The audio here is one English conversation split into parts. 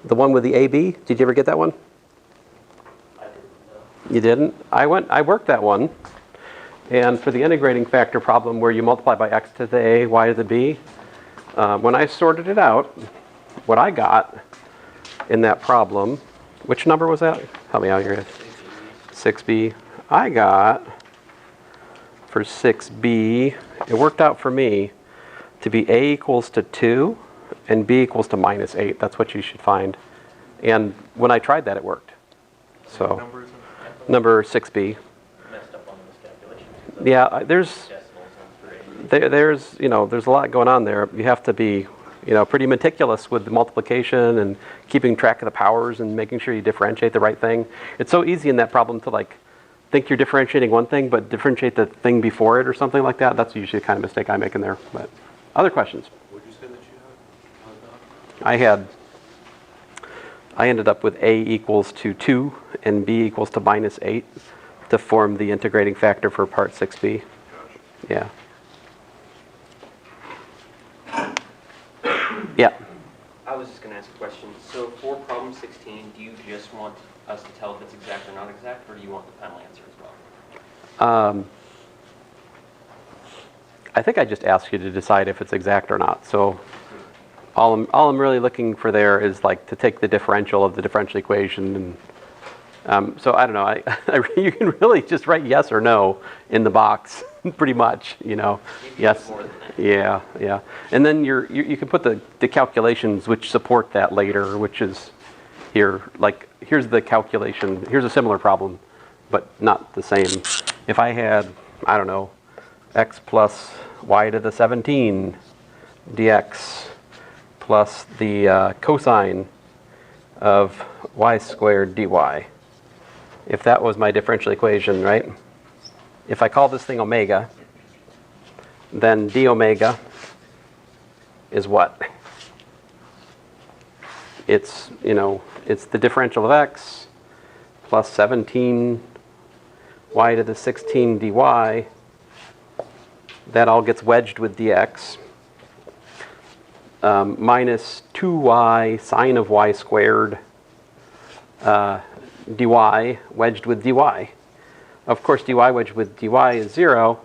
The one with the AB? Did you ever get that one? I didn't know. You didn't? I worked that one. And for the integrating factor problem where you multiply by x to the a, y to the b, when I sorted it out, what I got in that problem, which number was that? Help me out here. 6b. I got, for 6b, it worked out for me to be a equals to 2 and b equals to minus 8. That's what you should find. And when I tried that, it worked. So, number 6b. Messed up on this calculation. Yeah, there's a lot going on there. You have to be, pretty meticulous with the multiplication and keeping track of the powers and making sure you differentiate the right thing. It's so easy in that problem to think you're differentiating one thing, but differentiate the thing before it or something like that. That's usually the kind of mistake I make in there. But other questions? What did you say that you had? I ended up with a equals to 2 and b equals to minus 8 to form the integrating factor for part 6b. Yeah. Yeah. I was just going to ask a question. So for problem 16, do you just want us to tell if it's exact or not exact, or do you want the final answer as well? I think I just asked you to decide if it's exact or not. So all I'm really looking for there is to take the differential of the differential equation. And so I don't know. You can really just write yes or no in the box, pretty much. Yes. More than that. Yeah. And then you can put the calculations which support that later, which is here. Here's the calculation. Here's a similar problem, but not the same. If I had, I don't know, x plus y to the 17 dx plus the cosine of y squared dy. If that was my differential equation, right? If I call this thing omega, then d omega is what? It's the differential of x plus 17 y to the 16 dy. That all gets wedged with dx. Minus 2y sine of y squared dy wedged with dy. Of course, dy wedged with dy is 0.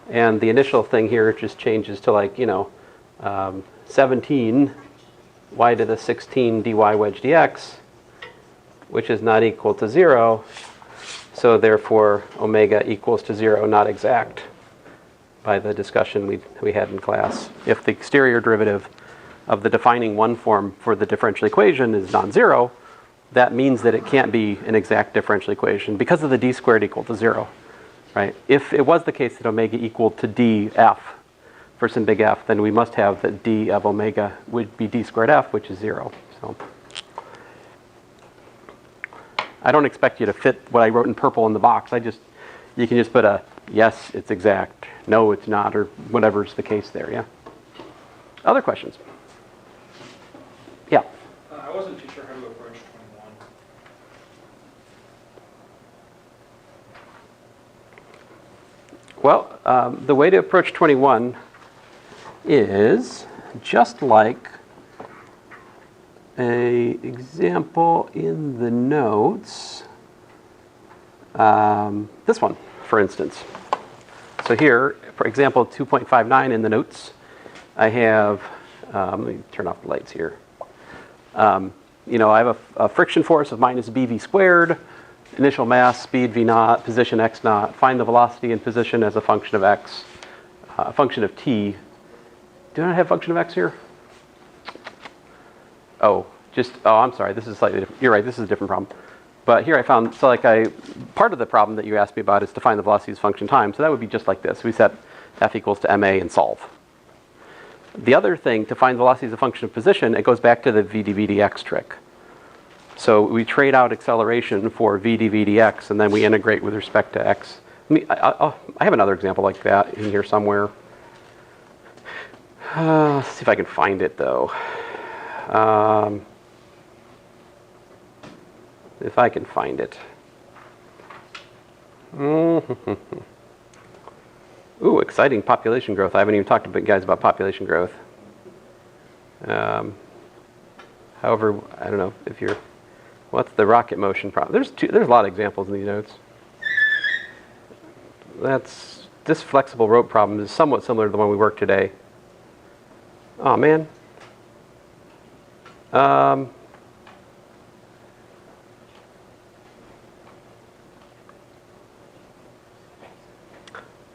And the initial thing here just changes to 17 y to the 16 dy wedged dx, which is not equal to 0. So therefore, omega equals to 0, not exact, by the discussion we had in class. If the exterior derivative of the defining one form for the differential equation is non-zero, that means that it can't be an exact differential equation because of the d squared equal to 0, right? If it was the case that omega equal to df for some big F, then we must have that d of omega would be d squared f, which is 0. So I don't expect you to fit what I wrote in purple in the box. You can just put a yes, it's exact, no, it's not, or whatever's the case there, yeah? Other questions? Yeah. I wasn't too sure how to approach 21. Well, the way to approach 21 is just like a example in the notes. This one, for instance. So here, for example, 2.59 in the notes, I have, let me turn off the lights here. I have a friction force of minus bv squared, initial mass, speed v naught, position x naught, find the velocity and position as a function of x, a function of t. Do I have function of x here? Oh, I'm sorry, this is slightly different. You're right, this is a different problem. But here I found, part of the problem that you asked me about is to find the velocity as function time. So that would be just like this. We set f equals to ma and solve. The other thing, to find velocity as a function of position, it goes back to the v dv dx trick. So we trade out acceleration for v dv dx, and then we integrate with respect to x. I have another example like that in here somewhere. Let's see if I can find it, though. If I can find it. Ooh, exciting population growth. I haven't even talked to guys about population growth. However, I don't know if you're, what's the rocket motion problem? There's a lot of examples in these notes. This flexible rope problem is somewhat similar to the one we worked today. Oh man. I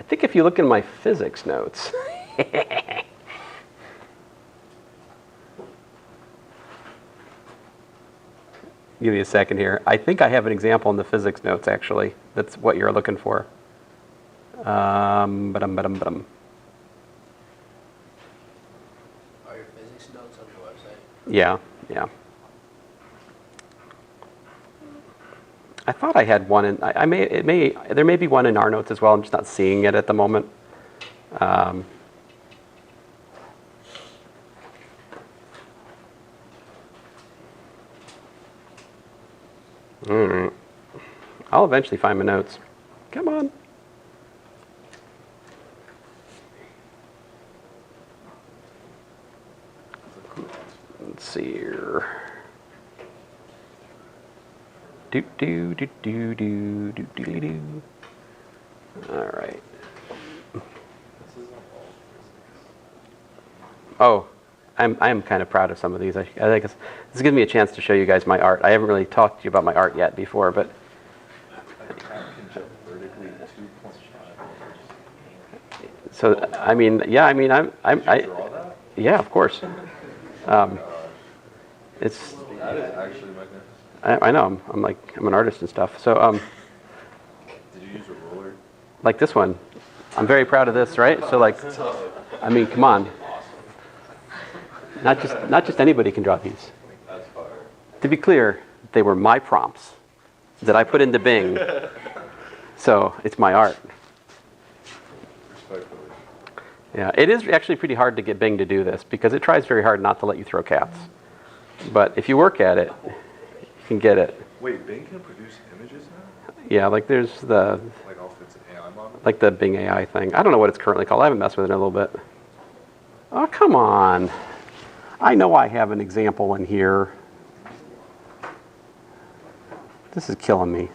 think if you look in my physics notes, give me a second here. I think I have an example in the physics notes, actually. That's what you're looking for. Ba-dum. Are your physics notes on your website? Yeah. I thought I had one in. There may be one in our notes as well. I'm just not seeing it at the moment. All right. I'll eventually find my notes. Come on. Let's see here. Do. All right. Oh, I'm kind of proud of some of these. I think this gives me a chance to show you guys my art. I haven't really talked to you about my art yet before, but so I mean, yeah, yeah, of course. It's. That is actually magnificent. I know. I'm an artist and stuff. So Did you use a ruler? like this one, I'm very proud of this, right? So like, I mean, come on. Not just anybody can draw these. That's fire. To be clear, they were my prompts that I put into Bing. So it's my art. Respectfully. Yeah, it is actually pretty hard to get Bing to do this because it tries very hard not to let you throw cats. But if you work at it, you can get it. Wait, Bing can produce images now? Yeah, like there's the Like off its AI model? like the Bing AI thing. I don't know what it's currently called. I haven't messed with it in a little bit. Oh, come on. I know I have an example in here. This is killing me.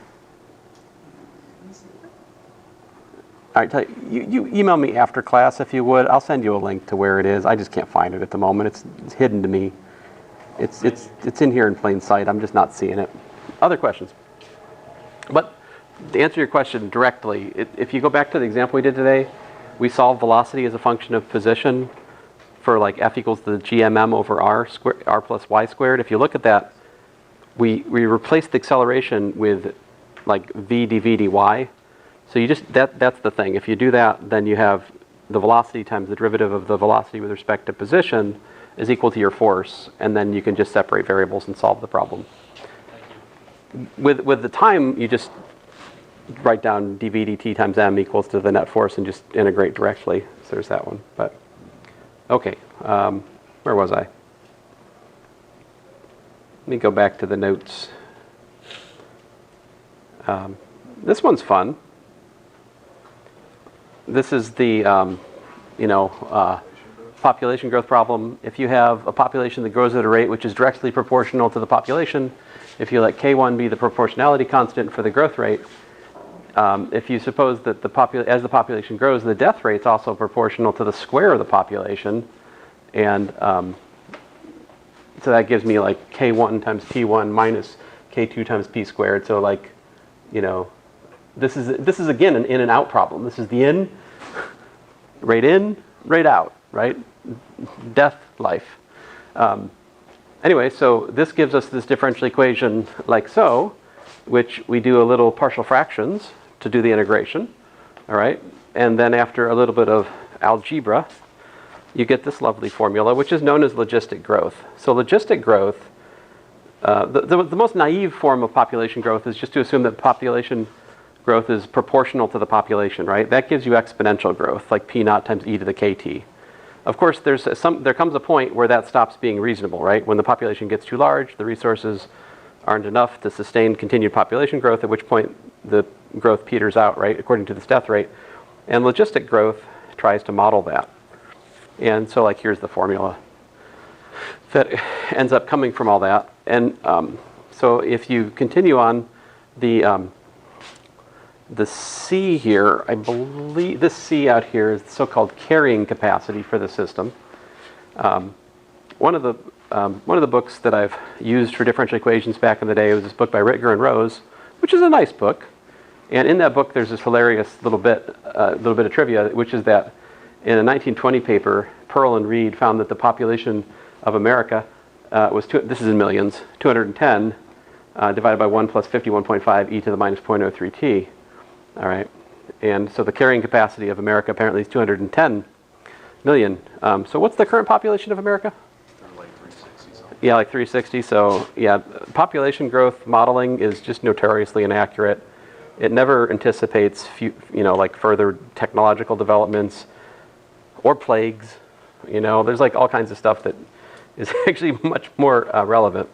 All right, you email me after class if you would. I'll send you a link to where it is. I just can't find it at the moment. It's hidden to me. It's in here in plain sight. I'm just not seeing it. Other questions? But to answer your question directly, if you go back to the example we did today, we solved velocity as a function of position for like f equals the gmm over r plus y squared. If you look at that, we replaced the acceleration with like v dv dy. So you just that's the thing. If you do that, then you have the velocity times the derivative of the velocity with respect to position is equal to your force, and then you can just separate variables and solve the problem. With the time, you just write down dv dt times m equals to the net force and just integrate directly. So there's that one. But okay, where was I? Let me go back to the notes. This one's fun. This is the population growth problem. If you have a population that grows at a rate which is directly proportional to the population, if you let k1 be the proportionality constant for the growth rate, if you suppose that as the population grows, the death rate's also proportional to the square of the population, and so that gives me like k1 times p1 minus k2 times p squared. So like, this is again an in and out problem. This is the in, rate out, right? Death, life. Anyway, so this gives us this differential equation like so, which we do a little partial fractions to do the integration, all right? And then after a little bit of algebra, you get this lovely formula, which is known as logistic growth. So logistic growth, the most naive form of population growth is just to assume that population growth is proportional to the population, right? That gives you exponential growth, like p naught times e to the kt. Of course, there comes a point where that stops being reasonable, right? When the population gets too large, the resources aren't enough to sustain continued population growth, at which point the growth peters out, right, according to this death rate. And logistic growth tries to model that. And so like here's the formula. that ends up coming from all that. And so if you continue on, the C here, I believe this C out here is the so-called carrying capacity for the system. One of the books that I've used for differential equations back in the day was this book by Ritger and Rose, which is a nice book. And in that book, there's this hilarious little bit of trivia, which is that in a 1920 paper, Pearl and Reed found that the population of America was, this is in millions, 210 divided by 1 plus 51.5 e to the minus 0.03 t. All right. And so the carrying capacity of America apparently is 210 million. So what's the current population of America? They're like 360 something. Yeah, like 360. So yeah, population growth modeling is just notoriously inaccurate. It never anticipates, like further technological developments or plagues. There's like all kinds of stuff that is actually much more relevant.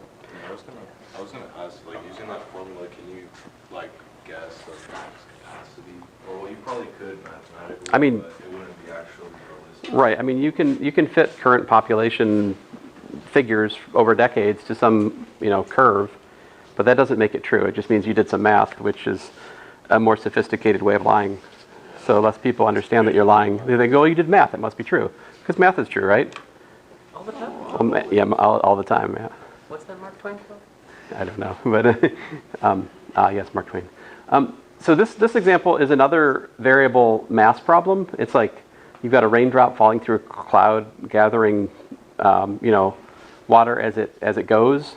I was gonna ask, like, using that formula, can you, like, guess the max capacity? Or, well, you probably could mathematically, I mean, but it wouldn't be actually realistic. Right. I mean, you can fit current population figures over decades to some, curve, but that doesn't make it true. It just means you did some math, which is a more sophisticated way of lying. So less people understand that you're lying. They go, "Oh, you did math. It must be true." Because math is true, right? All the time? Yeah, all the time, yeah. What's that Mark Twain quote? I don't know, but yes, Mark Twain. So this example is another variable mass problem. It's like you've got a raindrop falling through a cloud, gathering, water as it goes.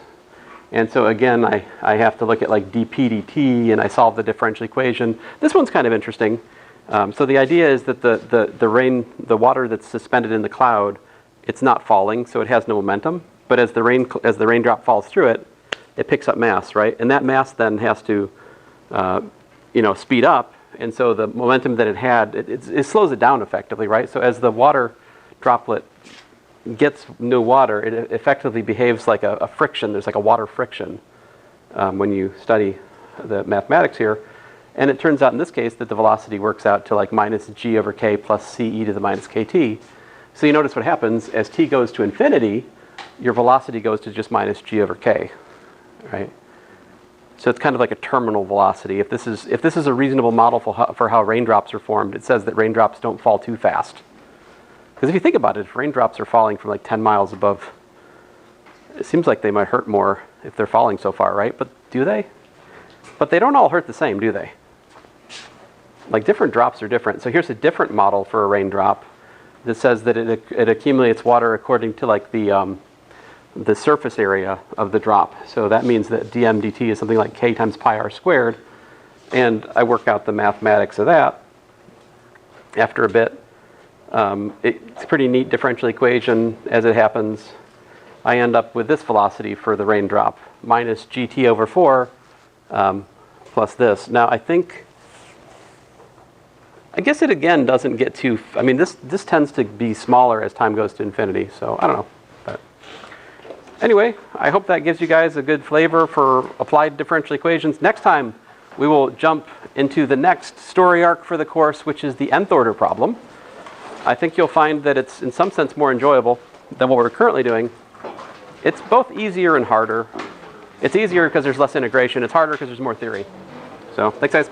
And so again, I have to look at like dp dt, and I solve the differential equation. This one's kind of interesting. So the idea is that the water that's suspended in the cloud, it's not falling, so it has no momentum. But as the raindrop falls through it, it picks up mass, right? And that mass then has to, speed up. And so the momentum that it had, it slows it down effectively, right? So as the water droplet gets new water, it effectively behaves like a friction. There's like a water friction when you study the mathematics here. And it turns out in this case that the velocity works out to like minus g over k plus c e to the minus kt. So you notice what happens as t goes to infinity, your velocity goes to just minus g over k, right? So it's kind of like a terminal velocity. If this is a reasonable model for how raindrops are formed, it says that raindrops don't fall too fast. Because if you think about it, if raindrops are falling from like 10 miles above, it seems like they might hurt more if they're falling so far, right? But do they? But they don't all hurt the same, do they? Like different drops are different. So here's a different model for a raindrop that says that it accumulates water according to like the surface area of the drop. So that means that dm dt is something like k times pi r squared. And I work out the mathematics of that after a bit. It's a pretty neat differential equation as it happens. I end up with this velocity for the raindrop, minus gt over 4 plus this. Now I guess it again doesn't get too, this tends to be smaller as time goes to infinity, so I don't know. But anyway, I hope that gives you guys a good flavor for applied differential equations. Next time, we will jump into the next story arc for the course, which is the nth order problem. I think you'll find that it's in some sense more enjoyable than what we're currently doing. It's both easier and harder. It's easier because there's less integration. It's harder because there's more theory. So thanks, guys.